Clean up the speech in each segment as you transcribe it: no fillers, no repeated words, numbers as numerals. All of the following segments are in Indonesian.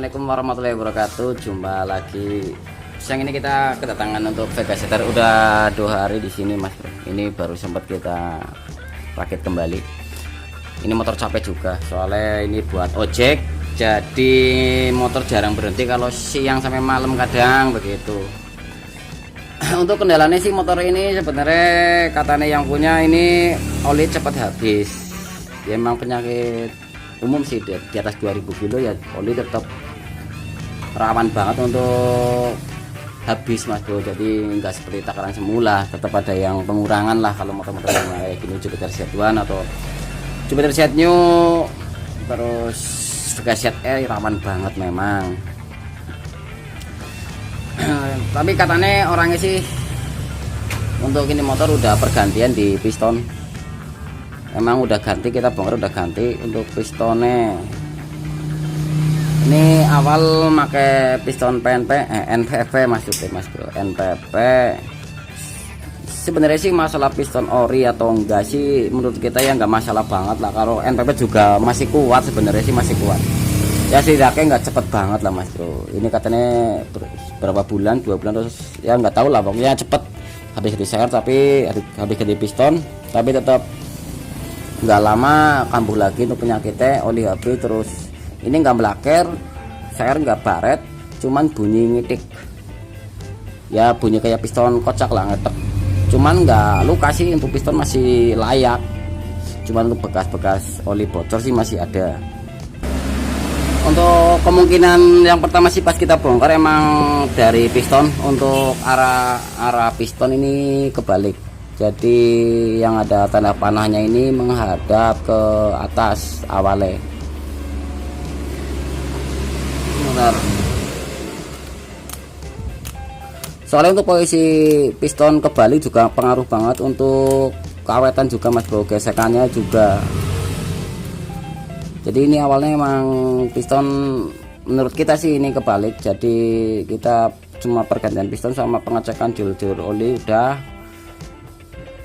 Assalamualaikum warahmatullahi wabarakatuh. Jumpa lagi. Siang ini kita kedatangan untuk Vega Setter. Udah 2 hari di sini, Mas Bro. Ini baru sempat kita rakit kembali. Ini motor capek juga, soalnya ini buat ojek. Jadi motor jarang berhenti kalau siang sampai malam kadang begitu. Untuk kendalanya sih motor ini sebenarnya katanya yang punya ini oli cepat habis. Ya emang penyakit umum sih, di atas 2000 kilo ya oli tetap rawan banget untuk habis, Mas Bro. Jadi nggak seperti takaran semula, tetap ada yang pengurangan lah kalau motor-motor yang kayak gini, Jupiter Z1 atau Jupiter Z New, terus Vega ZR rawan banget memang. Tapi katanya orangnya sih untuk ini motor udah pergantian di piston. Emang udah ganti, kita bongkar udah ganti untuk pistonnya. Ini awal pakai piston NPP maksudnya, Mas Bro. NPP sebenarnya sih masalah piston ori atau enggak sih menurut kita ya nggak masalah banget lah. Kalau NPP juga masih kuat, sebenarnya sih masih kuat ya, setidaknya nggak cepet banget lah, Mas Bro. Ini katanya berapa bulan, 2 bulan terus ya nggak tahu lah, pokoknya cepet habis ganti serep, tapi habis ganti piston tapi tetap nggak lama kambuh lagi untuk penyakitnya oli habis. Terus ini nggak melaker, share nggak baret, cuman bunyi ngitik ya, bunyi kayak piston kocak lah, ngetek. Cuman nggak luka sih, untuk piston masih layak, cuman untuk bekas-bekas oli bocor sih masih ada. Untuk kemungkinan yang pertama sih pas kita bongkar emang dari piston, untuk arah piston ini kebalik. Jadi yang ada tanda panahnya ini menghadap ke atas awalnya. Benar. Soalnya untuk posisi piston kebalik juga pengaruh banget untuk keawetan juga, Mas Bro, gesekannya juga. Jadi ini awalnya emang piston menurut kita sih ini kebalik. Jadi kita cuma pergantian piston sama pengecekan jur oli udah.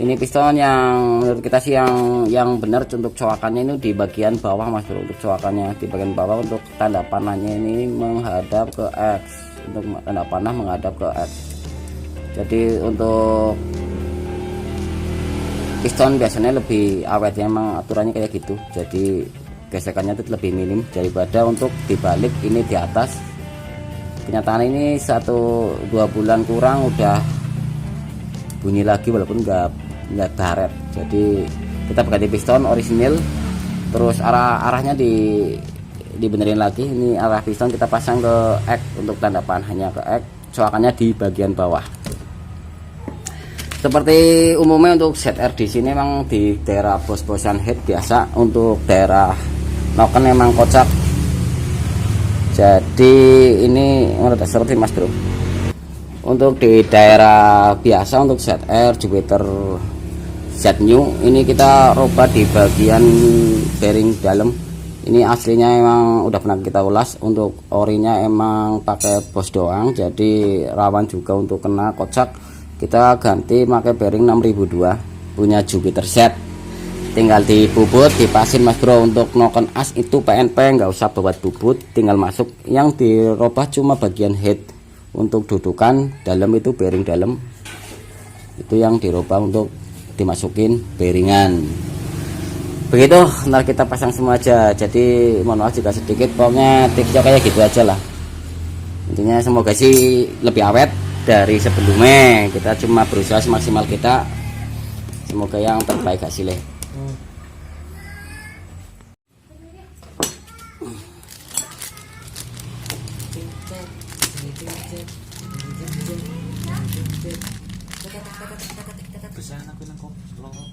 Ini piston yang menurut kita sih yang benar untuk coakannya ini di bagian bawah, Mas Bro. Untuk coakannya di bagian bawah, untuk tanda panahnya ini menghadap ke X, untuk tanda panah menghadap ke X. Jadi untuk piston biasanya lebih awet ya, emang aturannya kayak gitu. Jadi gesekannya itu lebih minim daripada untuk dibalik ini di atas. Kenyataan ini 1-2 bulan kurang udah bunyi lagi walaupun nggak baret. Jadi kita ganti piston orisinil, terus arahnya dibenerin lagi. Ini arah piston kita pasang ke X untuk tanda panahnya ke X, coakannya di bagian bawah. Seperti umumnya untuk ZR di sini memang di daerah bos-bosan head biasa, untuk daerah noken memang kocak. Jadi ini menurut seperti, Mas Bro. Untuk di daerah biasa untuk ZR Jupiter Z New ini kita rubah di bagian bearing dalam. Ini aslinya emang udah pernah kita ulas, untuk orinya emang pakai bos doang, jadi rawan juga untuk kena kocak. Kita ganti pakai bearing 6002 punya Jupiter Z. Tinggal dibubut, dipasin, Mas Bro. Untuk noken as itu PNP, nggak usah buat bubut, tinggal masuk. Yang dirubah cuma bagian head. Untuk dudukan dalam itu bearing dalam itu yang dirubah untuk dimasukin bearingan. Begitu, ntar kita pasang semua aja. Jadi mohon maaf jika sedikit, pokoknya tipsnya kayak gitu aja lah. Intinya semoga sih lebih awet dari sebelumnya. Kita cuma berusaha semaksimal kita, semoga yang terbaik hasilnya. Besaran aku nang kok loro.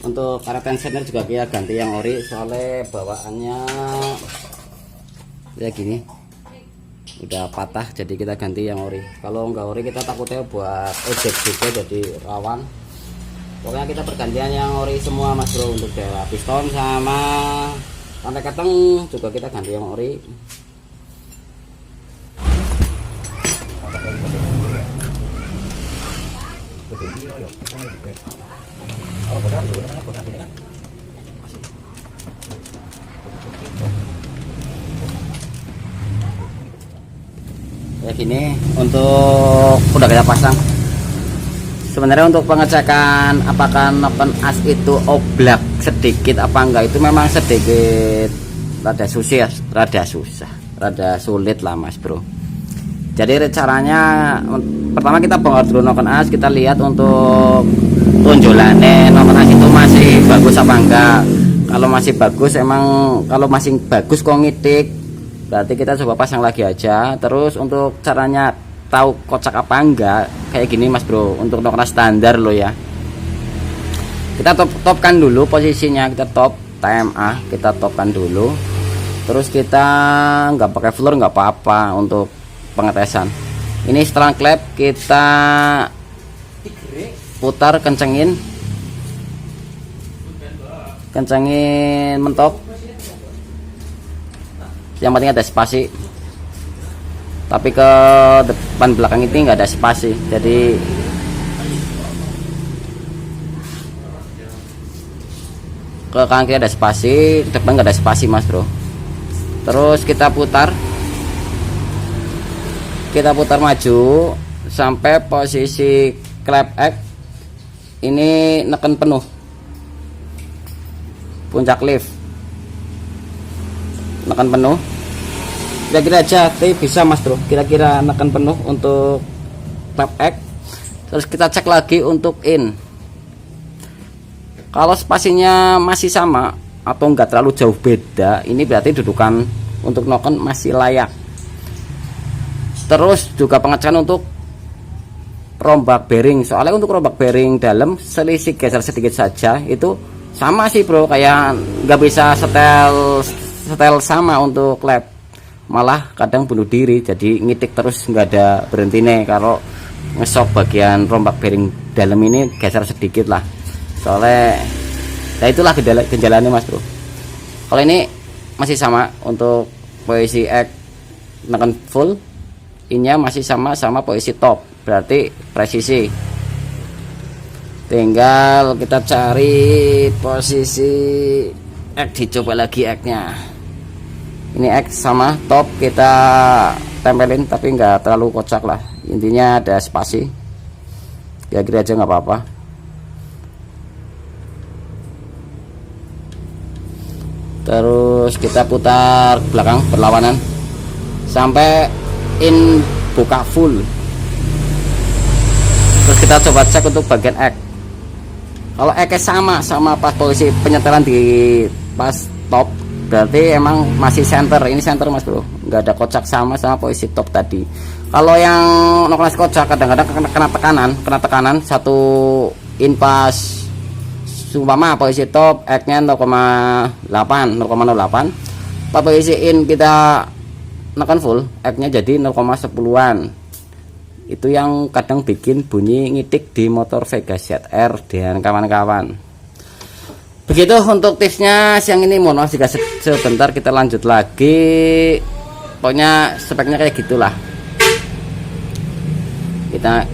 Untuk karet tensioner juga kita ganti yang ori, soalnya bawaannya ya gini udah patah, jadi kita ganti yang ori. Kalau nggak ori kita takutnya buat ojek juga jadi rawan. Pokoknya kita pergantian yang ori semua Mas Bro. Untuk daerah piston sama rantai keteng juga kita ganti yang ori. Ya gini untuk udah kita pasang. Sebenarnya untuk pengecekan apakah noken as itu oblak sedikit apa enggak, itu memang sedikit rada susah, rada sulit lah Mas Bro. Jadi caranya pertama kita bongkar dulu noken as, kita lihat untuk tonjolannya noken as itu masih bagus apa enggak. Kalau masih bagus, emang kalau masih bagus kok ngitik, berarti kita coba pasang lagi aja. Terus untuk caranya tahu kocak apa enggak, kayak gini Mas Bro. Untuk noken standar lo ya, kita topkan dulu posisinya, kita top TMA, kita topkan dulu. Terus kita nggak pakai floor nggak apa-apa untuk pengetesan. Ini setelah klep kita putar, kencengin mentok. Yang penting ada spasi, tapi ke depan belakang ini nggak ada spasi, jadi ke kanan kiri ada spasi, depan nggak ada spasi Mas Bro. Terus kita putar maju sampai posisi klep X ini neken penuh puncak lift, neken penuh. Kira-kira aja tapi bisa Mas Bro, kira-kira neken penuh untuk klep X. Terus kita cek lagi untuk in. Kalau spasinya masih sama atau enggak terlalu jauh beda, ini berarti dudukan untuk noken masih layak. Terus juga pengecekan untuk rombak bearing, soalnya untuk rombak bearing dalam selisih geser sedikit saja itu sama sih Bro, kayak nggak bisa setel sama untuk klep, malah kadang bunuh diri, jadi ngitik terus nggak ada berhenti nih. Kalau ngesok bagian rombak bearing dalam ini geser sedikit lah, soalnya nah itulah kendalanya Mas Bro. Kalau ini masih sama untuk posisi X neken full, innya masih sama posisi top, berarti presisi. Tinggal kita cari posisi X, dicoba lagi X nya. Ini X sama top kita tempelin, tapi nggak terlalu kocak lah, intinya ada spasi, kira-kira aja nggak apa-apa. Terus kita putar belakang berlawanan sampai in buka full. Terus kita coba cek untuk bagian X. Kalau X sama pas posisi penyetelan di pas top, berarti emang masih center. Ini center Mas Bro, nggak ada kocak sama posisi top tadi. Kalau yang noken kocak kadang-kadang kena tekanan satu in pas umpama posisi top X nya 0,08 pas posisi in kita neken full, X nya jadi 0,10an. Itu yang kadang bikin bunyi ngitik di motor Vega ZR dan kawan-kawan. Begitu untuk tipsnya siang ini. Mohon maaf jika sebentar, kita lanjut lagi. Pokoknya speknya kayak gitulah.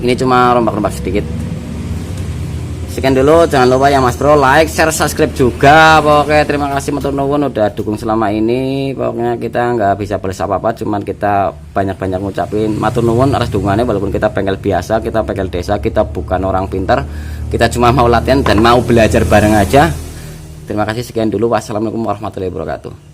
Ini cuma rombak-rombak sedikit. Sekian dulu, jangan lupa ya Mas Bro, like, share, subscribe juga. Pokoknya terima kasih matur nuwun udah dukung selama ini. Pokoknya kita nggak bisa balas apa-apa, cuman kita banyak-banyak ngucapin matur nuwun atas dukungannya. Walaupun kita bengkel biasa, kita bengkel desa, kita bukan orang pintar, kita cuma mau latihan dan mau belajar bareng aja. Terima kasih, sekian dulu. Wassalamualaikum warahmatullahi wabarakatuh.